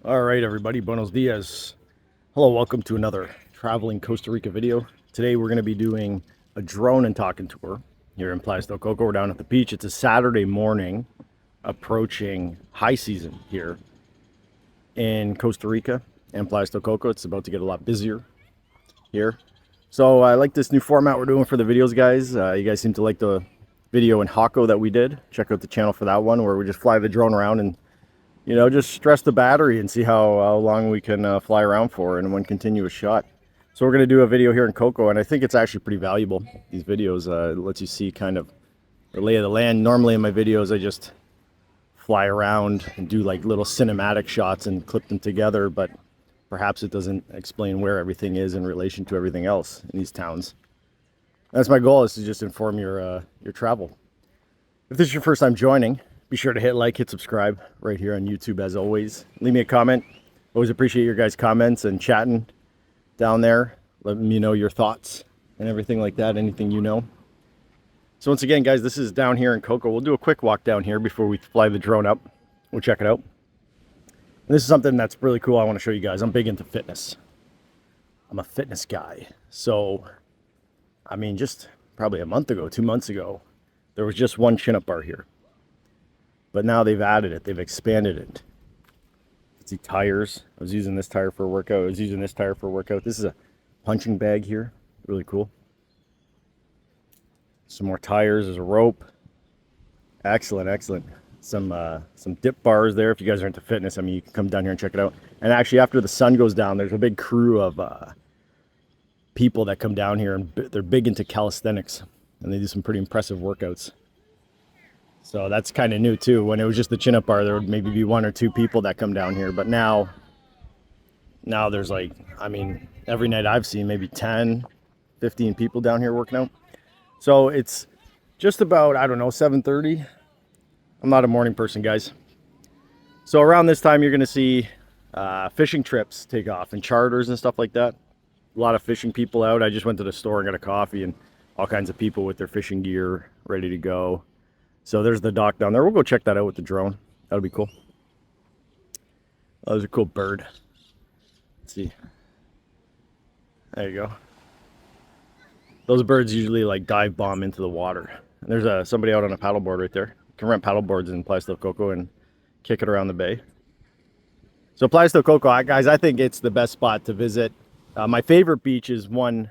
All right, everybody, buenos dias. Hello, welcome to another traveling Costa Rica video. Today we're going to be doing a drone and talking tour here in Playas del Coco. We're down at the beach. It's a Saturday morning, approaching high season here in Costa Rica and Playas del Coco. It's about to get a lot busier here. So I like this new format we're doing for the videos, guys. You guys seem to like the video in Hako that we did. Check out the channel for that one, where we just fly the drone around and just stress the battery and see how long we can fly around for in one continuous shot. So we're going to do a video here in Coco, and I think it's actually pretty valuable. These videos lets you see kind of the lay of the land. Normally in my videos, I just fly around and do like little cinematic shots and clip them together, but perhaps it doesn't explain where everything is in relation to everything else in these towns. That's my goal, is to just inform your travel. If this is your first time joining, be sure to hit like, hit subscribe right here on YouTube as always. Leave me a comment. Always appreciate your guys' comments and chatting down there. Letting me know your thoughts and everything like that, anything you know. So once again, guys, this is down here in Coco. We'll do a quick walk down here before we fly the drone up. We'll check it out. And this is something that's really cool I want to show you guys. I'm big into fitness. I'm a fitness guy. So, I mean, just probably a month ago, 2 months ago, there was just one chin-up bar here. But now they've added it. They've expanded it. See tires. I was using this tire for a workout. I was using this tire for a workout. This is a punching bag here. Really cool. Some more tires. There's a rope. Excellent, excellent. Some dip bars there. If you guys are into fitness, I mean, you can come down here and check it out. And actually, after the sun goes down, there's a big crew of people that come down here, and they're big into calisthenics, and they do some pretty impressive workouts. So that's kind of new too. When it was just the chin-up bar, there would maybe be 1 or 2 people that come down here. But now there's like, I mean, every night I've seen maybe 10, 15 people down here working out. So it's just about, I don't know, 7:30. I'm not a morning person, guys. So around this time, you're going to see fishing trips take off and charters and stuff like that. A lot of fishing people out. I just went to the store and got a coffee, and all kinds of people with their fishing gear ready to go. So there's the dock down there. We'll go check that out with the drone. That'll be cool. Oh, there's a cool bird. Let's see. There you go. Those birds usually like dive bomb into the water. And there's somebody out on a paddleboard right there. You can rent paddleboards in Playas del Coco and kick it around the bay. So Playas del Coco, guys, I think it's the best spot to visit. My favorite beach is one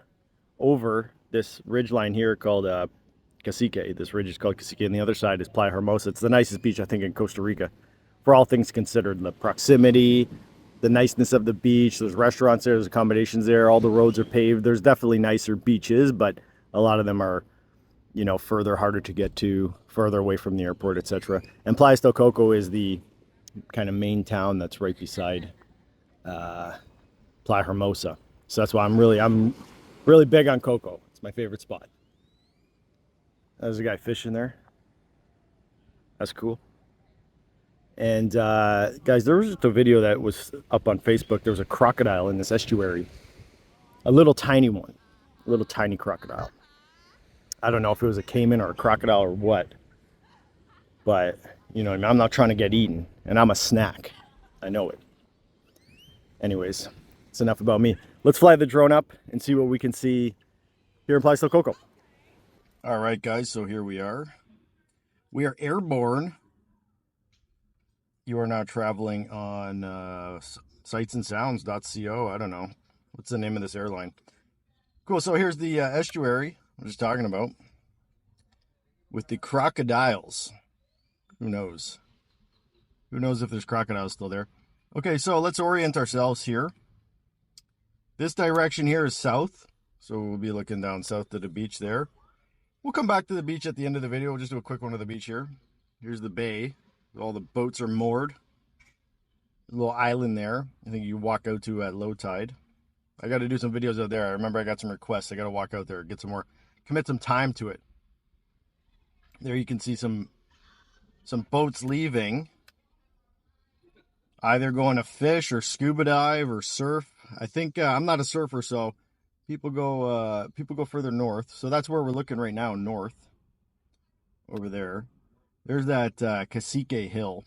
over this ridgeline here called Cacique. This ridge is called Cacique, and the other side is Playa Hermosa. It's the nicest beach, I think, in Costa Rica, for all things considered. The proximity, the niceness of the beach. There's restaurants there, there's accommodations there. All the roads are paved. There's definitely nicer beaches, but a lot of them are, further, harder to get to, further away from the airport, etc. And Playas del Coco is the kind of main town that's right beside Playa Hermosa. So that's why I'm really big on Coco. It's my favorite spot. There's a guy fishing there. That's cool. And guys, there was just a video that was up on Facebook. There was a crocodile in this estuary. A little tiny one. A little tiny crocodile. I don't know if it was a caiman or a crocodile or what. But, I'm not trying to get eaten. And I'm a snack. I know it. Anyways, it's enough about me. Let's fly the drone up and see what we can see here in Playas del Coco. All right, guys, so here we are. We are airborne. You are now traveling on sightsandsounds.co. I don't know. What's the name of this airline? Cool, so here's the estuary I was just talking about with the crocodiles. Who knows? Who knows if there's crocodiles still there? Okay, so let's orient ourselves here. This direction here is south, so we'll be looking down south to the beach there. We'll come back to the beach at the end of the video. We'll just do a quick one of the beach here. Here's the bay. All the boats are moored. A little island there. I think you walk out to at low tide. I got to do some videos out there. I remember I got some requests. I got to walk out there, get some more, commit some time to it. There you can see some boats leaving. Either going to fish or scuba dive or surf. I think I'm not a surfer, so people go further north. So that's where we're looking right now, north. Over there. There's that Cacique Hill.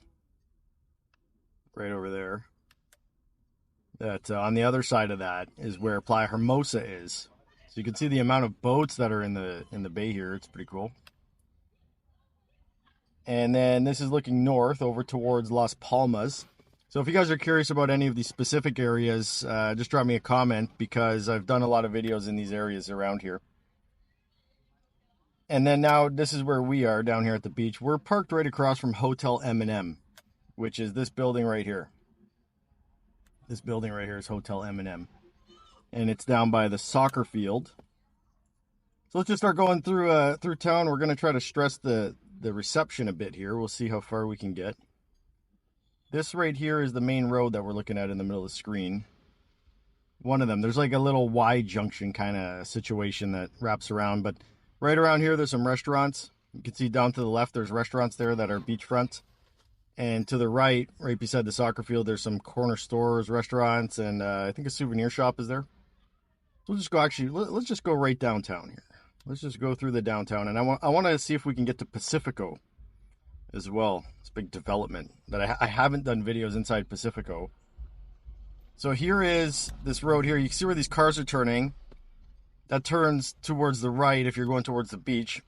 Right over there. that on the other side of that is where Playa Hermosa is. So you can see the amount of boats that are in the bay here. It's pretty cool. And then this is looking north over towards Las Palmas. So if you guys are curious about any of these specific areas, just drop me a comment, because I've done a lot of videos in these areas around here. And then now this is where we are down here at the beach. We're parked right across from Hotel M&M, which is this building right here. This building right here is Hotel M&M. And it's down by the soccer field. So let's just start going through town. We're going to try to stress the reception a bit here. We'll see how far we can get. This right here is the main road that we're looking at in the middle of the screen. One of them. There's like a little Y junction kind of situation that wraps around, but right around here there's some restaurants. You can see down to the left there's restaurants there that are beachfront. And to the right, right beside the soccer field, there's some corner stores, restaurants, and I think a souvenir shop is there. We'll just go, actually, let's just go right downtown here. Let's just go through the downtown. And I want to see if we can get to Pacifico as well. It's a big development that I haven't done videos inside Pacifico. So here is this road here. You can see where these cars are turning. That turns towards the right if you're going towards the beach.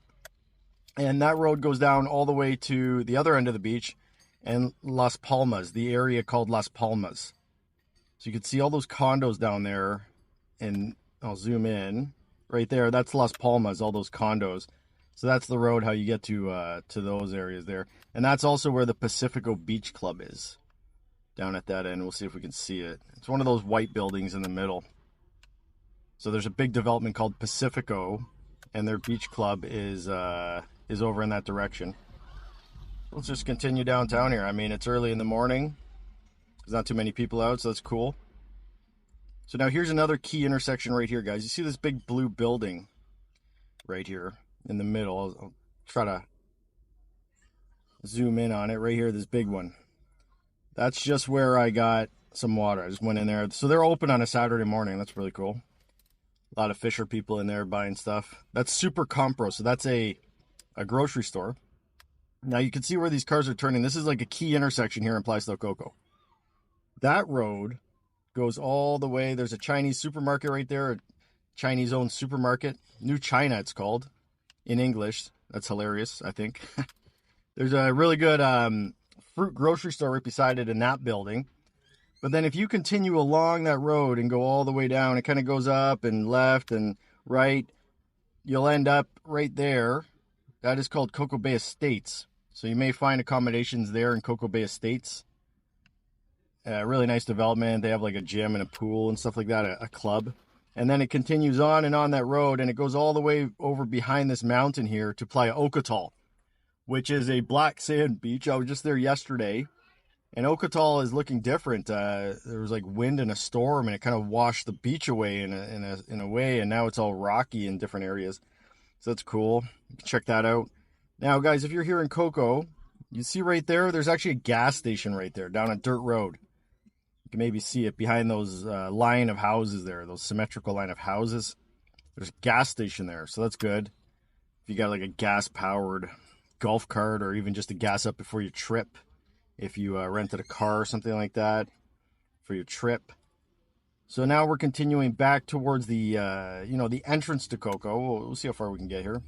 And that road goes down all the way to the other end of the beach and Las Palmas, the area called Las Palmas. So you can see all those condos down there, and I'll zoom in right there. That's Las Palmas, all those condos. So that's the road how you get to those areas there. And that's also where the Pacifico Beach Club is, down at that end. We'll see if we can see it. It's one of those white buildings in the middle. So there's a big development called Pacifico, and their beach club is over in that direction. Let's just continue downtown here. I mean, it's early in the morning. There's not too many people out, so that's cool. So now here's another key intersection right here, guys. You see this big blue building right here in the middle. I'll try to zoom in on it right here, this big one. That's just where I got some water. I just went in there. So they're open on a Saturday morning. That's really cool. A lot of Fisher people in there buying stuff. That's Super Compro. So that's a grocery store. Now you can see where these cars are turning. This is like a key intersection here in Playas del Coco. That road goes all the way. There's a Chinese supermarket right there, a Chinese-owned supermarket. New China, it's called, in English. That's hilarious, I think. There's a really good fruit grocery store right beside it in that building. But then if you continue along that road and go all the way down, it kind of goes up and left and right, you'll end up right there. That is called Coco Bay Estates. So you may find accommodations there in Coco Bay Estates. Really nice development. They have like a gym and a pool and stuff like that, a club. And then it continues on and on that road, and it goes all the way over behind this mountain here to Playa Okatal, which is a black sand beach. I was just there yesterday, and Okatal is looking different. There was like wind and a storm, and it kind of washed the beach away in a way, and now it's all rocky in different areas. So that's cool. You can check that out. Now, guys, if you're here in Coco, you see right there, there's actually a gas station right there down a dirt road. You can maybe see it behind those line of houses there, those symmetrical line of houses. There's a gas station there, so that's good. If you got like a gas-powered golf cart, or even just to gas up before your trip, if you rented a car or something like that for your trip. So now we're continuing back towards the the entrance to Coco. We'll see how far we can get here.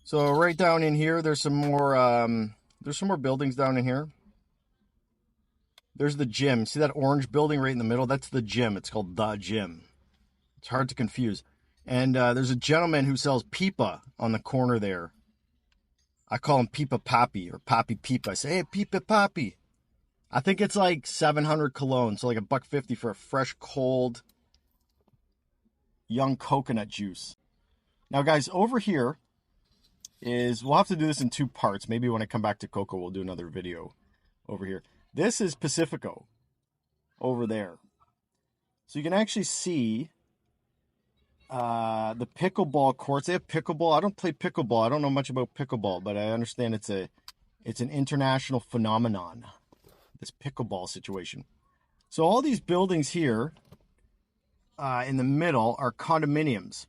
So right down in here, there's some more buildings down in here. There's the gym. See that orange building right in the middle? That's the gym. It's called The Gym. It's hard to confuse. And there's a gentleman who sells pipa on the corner there. I call him Pipa Papi, or Papi Pipa. I say, hey, Pipa Papi. I think it's like 700 cologne, so like $1.50 for a fresh, cold, young coconut juice. Now, guys, over here we'll have to do this in two parts. Maybe when I come back to Coco, we'll do another video over here. This is Pacifico over there. So you can actually see the pickleball courts. They have pickleball. I don't play pickleball. I don't know much about pickleball, but I understand it's an international phenomenon, this pickleball situation. So all these buildings here in the middle are condominiums.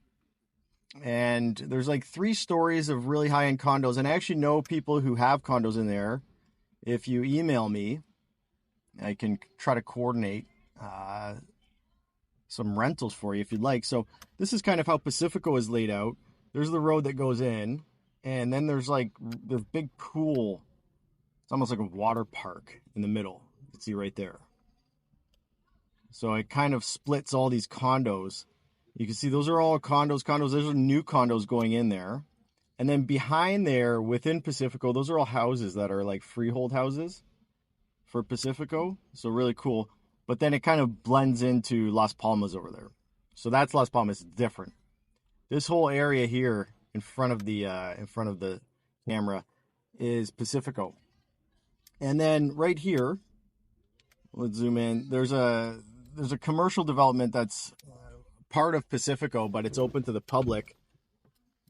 And there's like 3 stories of really high-end condos. And I actually know people who have condos in there. If you email me, I can try to coordinate some rentals for you if you'd like. So this is kind of how Pacifico is laid out. There's the road that goes in, and then there's like the big pool. It's almost like a water park in the middle. You can see right there. So it kind of splits all these condos. You can see those are all condos. Those are new condos going in there. And then behind there, within Pacifico, those are all houses that are like freehold houses for Pacifico. So really cool. But then it kind of blends into Las Palmas over there. So that's Las Palmas. It's different. This whole area here in front of the camera is Pacifico. And then right here, let's zoom in. There's a commercial development that's part of Pacifico, but it's open to the public.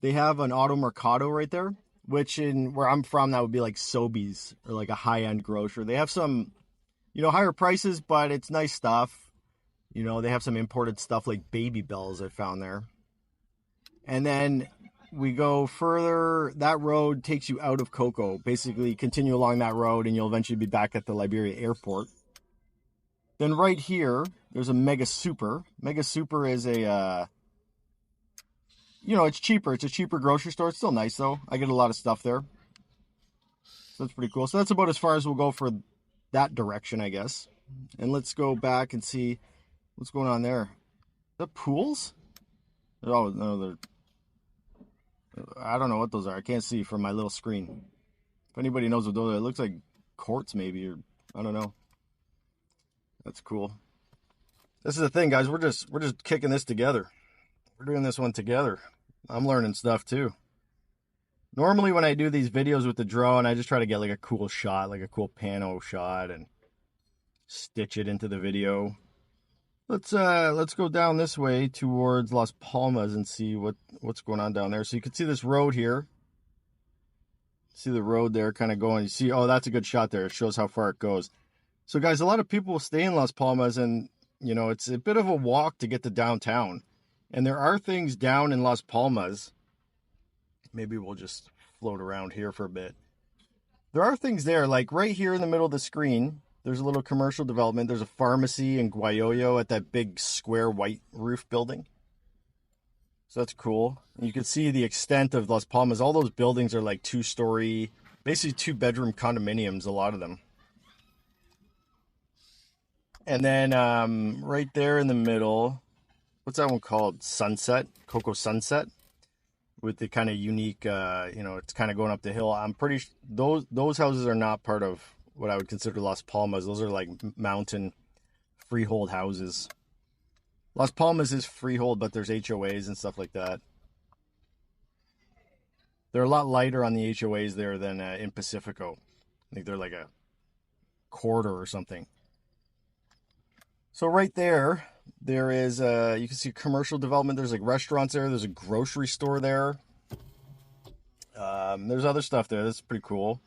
They have an auto mercado right there, which in where I'm from, that would be like Sobeys or like a high-end grocer. They have some, higher prices, but it's nice stuff. They have some imported stuff like Baby Bells I found there. And then we go further. That road takes you out of Coco. Basically, continue along that road, and you'll eventually be back at the Liberia airport. Then right here, there's a Mega Super. Mega Super is a, it's cheaper. It's a cheaper grocery store. It's still nice, though. I get a lot of stuff there. So that's pretty cool. So that's about as far as we'll go for that direction, I guess. And let's go back and see what's going on there. The pools? Oh, no, I don't know what those are. I can't see from my little screen. If anybody knows what those are, it looks like courts maybe, or I don't know. That's cool. This is the thing, guys. We're just kicking this together. We're doing this one together. I'm learning stuff too. Normally when I do these videos with the drone, I just try to get like a cool shot, like a cool pano shot, and stitch it into the video. Let's go down this way towards Las Palmas and see what's going on down there. So you can see this road here. See the road there kind of going. You see, oh, that's a good shot there. It shows how far it goes. So guys, a lot of people stay in Las Palmas, and it's a bit of a walk to get to downtown. And there are things down in Las Palmas. Maybe we'll just float around here for a bit. There are things there, like right here in the middle of the screen. There's a little commercial development. There's a pharmacy in Guayoyo at that big square white roof building. So that's cool. And you can see the extent of Las Palmas. All those buildings are like 2-story, basically 2-bedroom condominiums, a lot of them. And then right there in the middle, what's that one called? Sunset, Coco Sunset, with the kind of unique, it's kind of going up the hill. I'm pretty sure those houses are not part of what I would consider Las Palmas. Those are like mountain freehold houses. Las Palmas is freehold, but there's HOAs and stuff like that. They're a lot lighter on the HOAs there than in Pacifico. I think they're like a quarter or something. So right there is, you can see commercial development. There's like restaurants there. There's a grocery store there. There's other stuff there. That's pretty cool.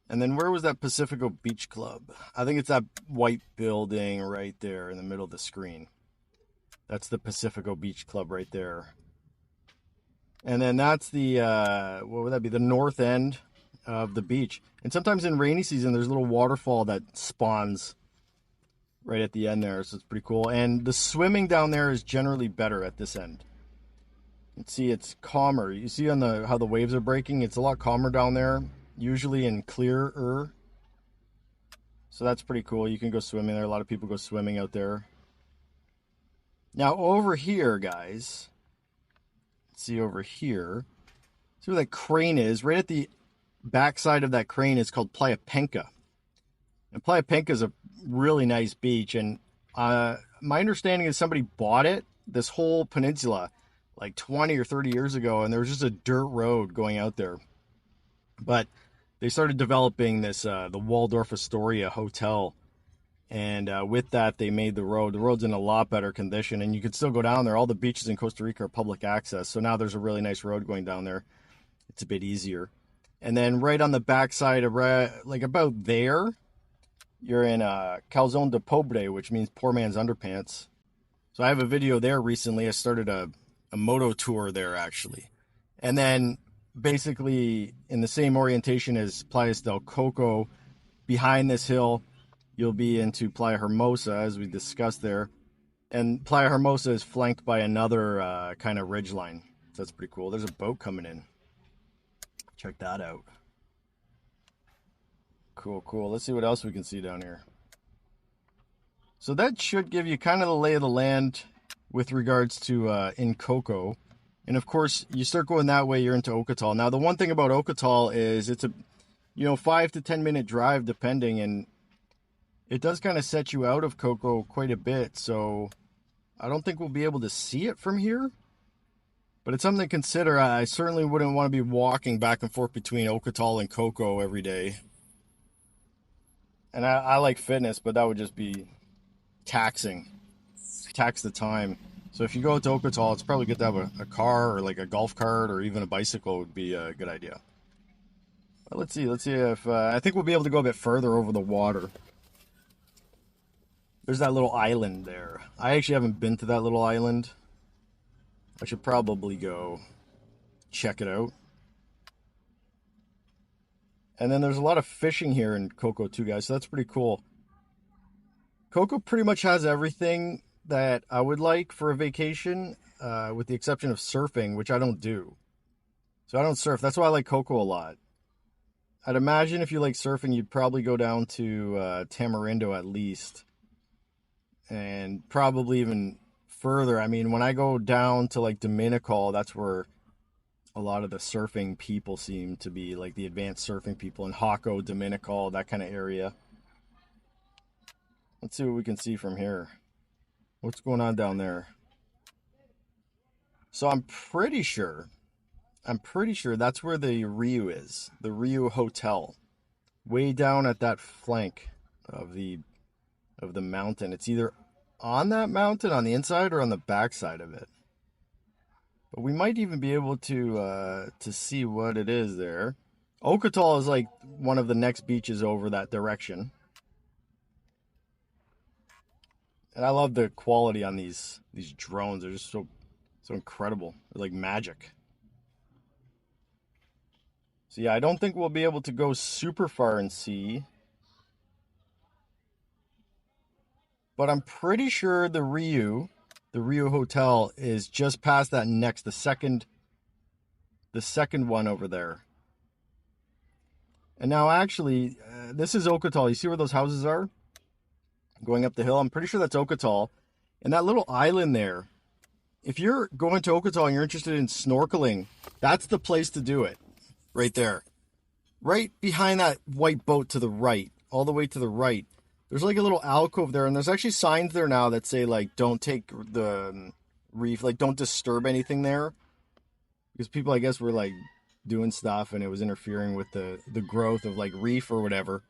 And then where was that Pacifico Beach Club? I think it's that white building right there in the middle of the screen. That's the Pacifico Beach Club right there. And then that's the, what would that be? The north end of the beach. And sometimes in rainy season, there's a little waterfall that spawns right at the end there. So it's pretty cool. And the swimming down there is generally better at this end. You can see it's calmer. You see on how the waves are breaking, it's a lot calmer down there. Usually in clearer. So that's pretty cool. You can go swimming there. A lot of people go swimming out there. Now over here, guys, see over here, see where that crane is. Right at the backside of that crane is called Playa Penka. And Playa Penka is a really nice beach. And my understanding is somebody bought it, this whole peninsula, like 20 or 30 years ago. And there was just a dirt road going out there. But they started developing this, the Waldorf Astoria Hotel. And with that, they made the road. The road's in a lot better condition. And you can still go down there. All the beaches in Costa Rica are public access. So now there's a really nice road going down there. It's a bit easier. And then right on the backside of, like about there, you're in Calzone de Pobre, which means poor man's underpants. So I have a video there recently. I started a moto tour there, actually. And then basically in the same orientation as Playas del Coco, behind this hill, you'll be into Playa Hermosa, as we discussed there. And Playa Hermosa is flanked by another kind of ridgeline. So that's pretty cool. There's a boat coming in. Check that out. Cool, cool. Let's see what else we can see down here. So that should give you kind of the lay of the land with regards to in Coco. And of course, you start going that way, you're into Okatal. Now, the one thing about Okatal is it's a, 5 to 10 minute drive depending, and it does kind of set you out of Coco quite a bit. So I don't think we'll be able to see it from here, but it's something to consider. I certainly wouldn't want to be walking back and forth between Okatal and Coco every day. And I like fitness, but that would just be taxing. Tax the time. So if you go to Okatal, it's probably good to have a car or like a golf cart or even a bicycle would be a good idea. But let's see if I think we'll be able to go a bit further over the water. There's that little island there. I actually haven't been to that little island. I should probably go check it out. And then there's a lot of fishing here in Coco too, guys, so that's pretty cool. Coco pretty much has everything that I would like for a vacation, with the exception of surfing, which I don't do. So I don't surf. That's why I like Coco a lot. I'd imagine if you like surfing, you'd probably go down to Tamarindo at least. And probably even further. I mean, when I go down to like Dominical, that's where a lot of the surfing people seem to be, like the advanced surfing people in Jaco, Dominical, that kind of area. Let's see what we can see from here. What's going on down there? So I'm pretty sure that's where the Rio is. The Rio Hotel. Way down at that flank of the mountain. It's either on that mountain on the inside or on the back side of it. But we might even be able to see what it is there. Okatal is like one of the next beaches over that direction. And I love the quality on these drones. They're just so incredible. They're like magic. So yeah, I don't think we'll be able to go super far and see. But I'm pretty sure the Rio Hotel is just past that next, the second one over there. And now actually, this is Okatal. You see where those houses are? Going up the hill. I'm pretty sure that's Okatal. And that little island there, if you're going to Okatal and you're interested in snorkeling, that's the place to do it. Right there. Right behind that white boat to the right. All the way to the right. There's like a little alcove there, and there's actually signs there now that say, like, don't take the reef, like, don't disturb anything there. Because people, I guess, were, like, doing stuff, and it was interfering with the growth of, like, reef or whatever.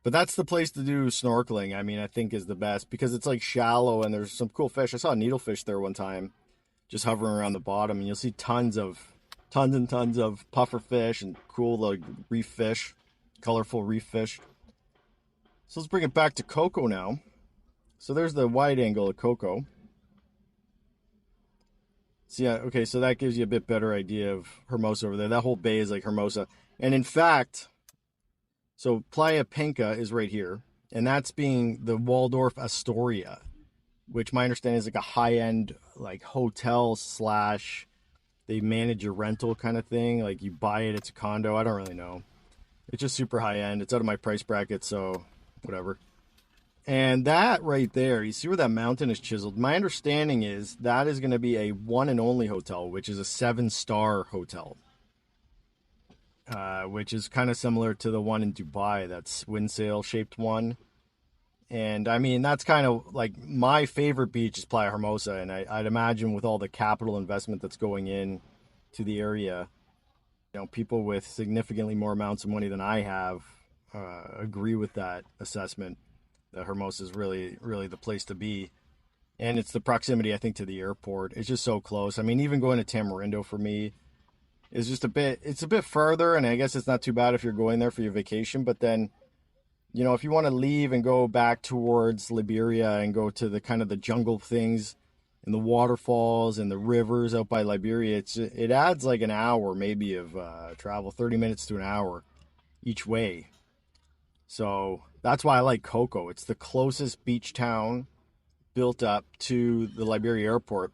But that's the place to do snorkeling, I mean, I think is the best, because it's, like, shallow, and there's some cool fish. I saw a needlefish there one time, just hovering around the bottom, and you'll see tons and tons of puffer fish and cool, like, reef fish, colorful reef fish. So let's bring it back to Coco now. So there's the wide angle of Coco. So yeah, okay, so that gives you a bit better idea of Hermosa over there. That whole bay is like Hermosa. And in fact, so Playa Penka is right here. And that's being the Waldorf Astoria, which my understanding is like a high-end like hotel / they manage a rental kind of thing. Like you buy it, it's a condo. I don't really know. It's just super high-end. It's out of my price bracket, so whatever. And that right there, you see where that mountain is chiseled? My understanding is that is going to be a one and only hotel, which is a 7-star hotel. Which is kind of similar to the one in Dubai, that's wind sail shaped one. And I mean, that's kind of like my favorite beach is Playa Hermosa. And I'd imagine with all the capital investment that's going in to the area, people with significantly more amounts of money than I have agree with that assessment, that Hermosa is really, really the place to be. And it's the proximity, I think, to the airport. It's just so close. I mean, even going to Tamarindo for me is just it's a bit further, and I guess it's not too bad if you're going there for your vacation. But then, if you want to leave and go back towards Liberia and go to the kind of the jungle things and the waterfalls and the rivers out by Liberia, it adds like an hour maybe of travel, 30 minutes to an hour each way. So That's why I like Coco. It's the closest beach town built up to the Liberia airport.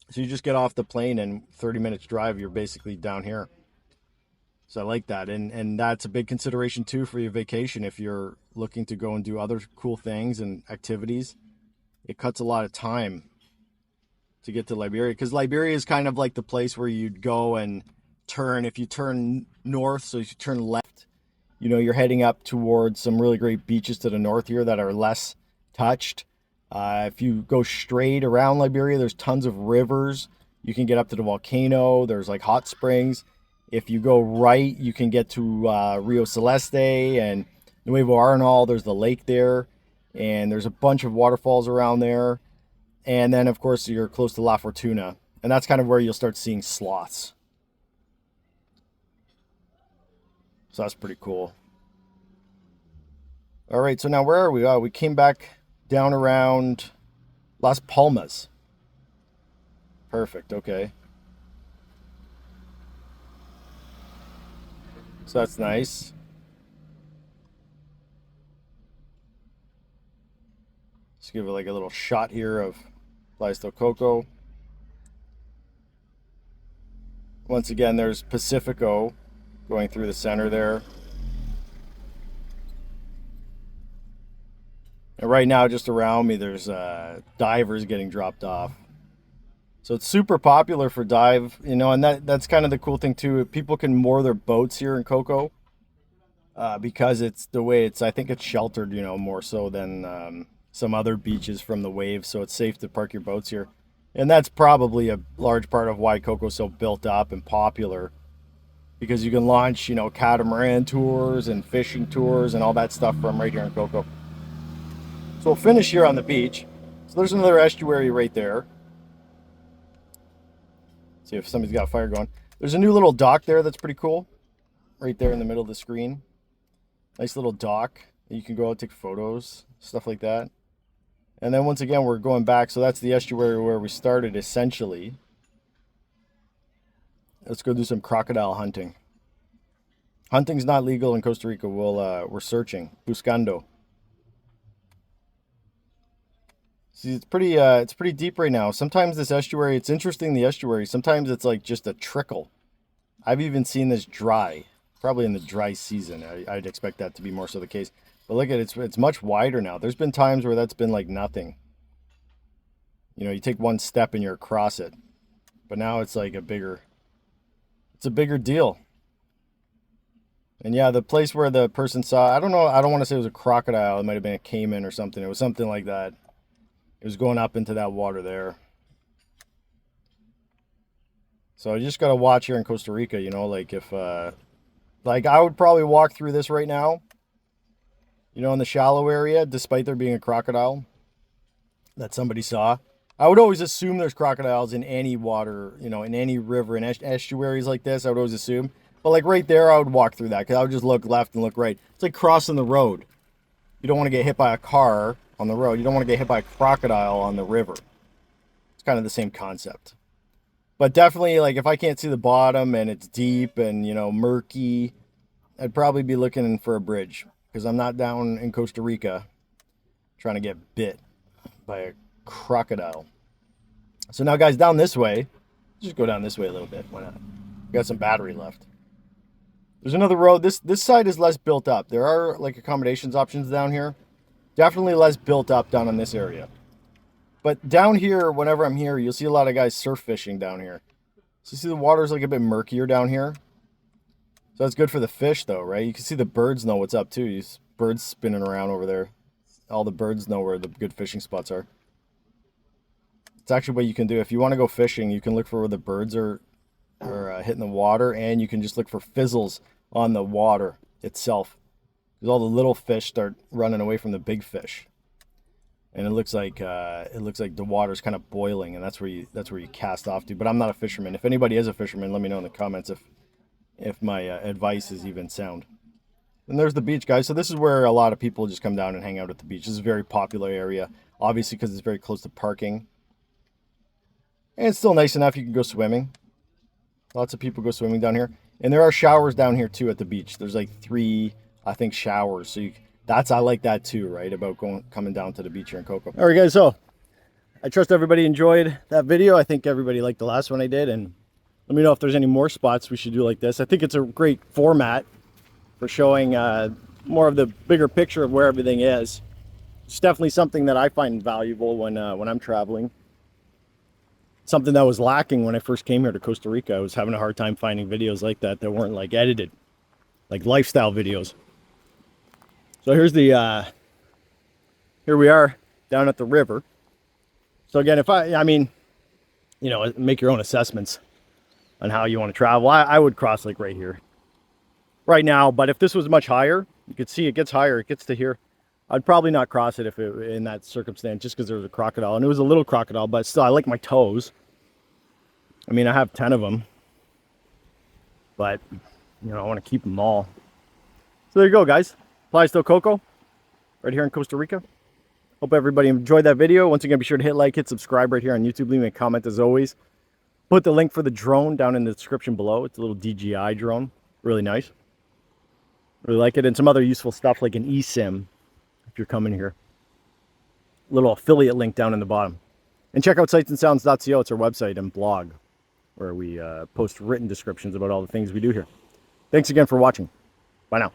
So you just get off the plane and 30 minutes drive, you're basically down here. So I like that. And that's a big consideration too for your vacation. If you're looking to go and do other cool things and activities, it cuts a lot of time to get to Liberia, because Liberia is kind of like the place where you'd go and turn. If you turn north, so if you turn left, you're heading up towards some really great beaches to the north here that are less touched. If you go straight around Liberia, there's tons of rivers. You can get up to the volcano. There's like hot springs. If you go right, you can get to Rio Celeste and Nuevo Arenal. There's the lake there, and there's a bunch of waterfalls around there. And then, of course, you're close to La Fortuna, and that's kind of where you'll start seeing sloths. So that's pretty cool. All right, so now where are we? We came back down around Las Palmas. Perfect, okay. So that's nice. Let's give it like a little shot here of Playas del Coco. Once again, there's Pacifico going through the center there. And right now, just around me, there's divers getting dropped off. So it's super popular for dive, and that's kind of the cool thing too. People can moor their boats here in Coco because it's the way I think it's sheltered, more so than some other beaches from the waves. So it's safe to park your boats here. And that's probably a large part of why Coco's so built up and popular, because you can launch, catamaran tours and fishing tours and all that stuff from right here in Coco. So we'll finish here on the beach. So there's another estuary right there. See if somebody's got a fire going. There's a new little dock there that's pretty cool. Right there in the middle of the screen. Nice little dock. You can go out and take photos, stuff like that. And then once again, we're going back. So that's the estuary where we started, essentially. Let's go do some crocodile hunting. Hunting's not legal in Costa Rica. We're searching. Buscando. See, it's pretty deep right now. Sometimes this estuary, it's interesting, the estuary, sometimes it's like just a trickle. I've even seen this dry, probably in the dry season. I'd expect that to be more so the case. But look at it, it's much wider now. There's been times where that's been like nothing. You take one step and you're across it. But now it's like it's a bigger deal. And yeah, the place where the person saw, I don't know, I don't want to say it was a crocodile. It might have been a caiman or something. It was something like that. It was going up into that water there. So you just got to watch here in Costa Rica, like if, like I would probably walk through this right now, in the shallow area, despite there being a crocodile that somebody saw. I would always assume there's crocodiles in any water, in any river and estuaries like this. I would always assume. But like right there, I would walk through that because I would just look left and look right. It's like crossing the road. You don't want to get hit by a car on the road. You don't want to get hit by a crocodile on the river. It's kind of the same concept. But definitely, like, if I can't see the bottom and it's deep and, murky, I'd probably be looking for a bridge, because I'm not down in Costa Rica trying to get bit by a crocodile. So now, guys, down this way, just go down this way a little bit. Why not? We got some battery left. There's another road. This side is less built up. There are, like, accommodations options down here. Definitely less built up down in this area. But down here, whenever I'm here, you'll see a lot of guys surf fishing down here. So you see the water's like a bit murkier down here. So that's good for the fish though, right? You can see the birds know what's up too. You see birds spinning around over there. All the birds know where the good fishing spots are. It's actually what you can do. If you want to go fishing, you can look for where the birds are hitting the water, and you can just look for fizzles on the water itself. Because all the little fish start running away from the big fish, and it looks like the water's kind of boiling, and that's where you cast off to. But I'm not a fisherman. If anybody is a fisherman, let me know in the comments if my advice is even sound. And there's the beach, guys. So this is where a lot of people just come down and hang out at the beach. This is a very popular area, obviously, because it's very close to parking, and it's still nice enough you can go swimming. Lots of people go swimming down here, and there are showers down here too at the beach. There's like 3, I think, showers. So I like that too, right? About coming down to the beach here in Coco. All right, guys. So I trust everybody enjoyed that video. I think everybody liked the last one I did, and let me know if there's any more spots we should do like this. I think it's a great format for showing more of the bigger picture of where everything is. It's definitely something that I find valuable when I'm traveling. Something that was lacking when I first came here to Costa Rica. I was having a hard time finding videos like that weren't like edited, like lifestyle videos. So here's the here we are down at the river. So again, if I mean, you know, make your own assessments on how you want to travel. I would cross like right here, right now. But if this was much higher, you could see it gets higher. It gets to here. I'd probably not cross it if it in that circumstance, just because there was a crocodile, and it was a little crocodile. But still, I like my toes. I mean, I have 10 of them, but you know, I want to keep them all. So there you go, guys. Playas del Coco, right here in Costa Rica. Hope everybody enjoyed that video. Once again, be sure to hit like, hit subscribe right here on YouTube. Leave me a comment as always. Put the link for the drone down in the description below. It's a little DJI drone. Really nice. Really like it. And some other useful stuff like an eSIM if you're coming here. Little affiliate link down in the bottom. And check out sightsandsounds.co. It's our website and blog where we post written descriptions about all the things we do here. Thanks again for watching. Bye now.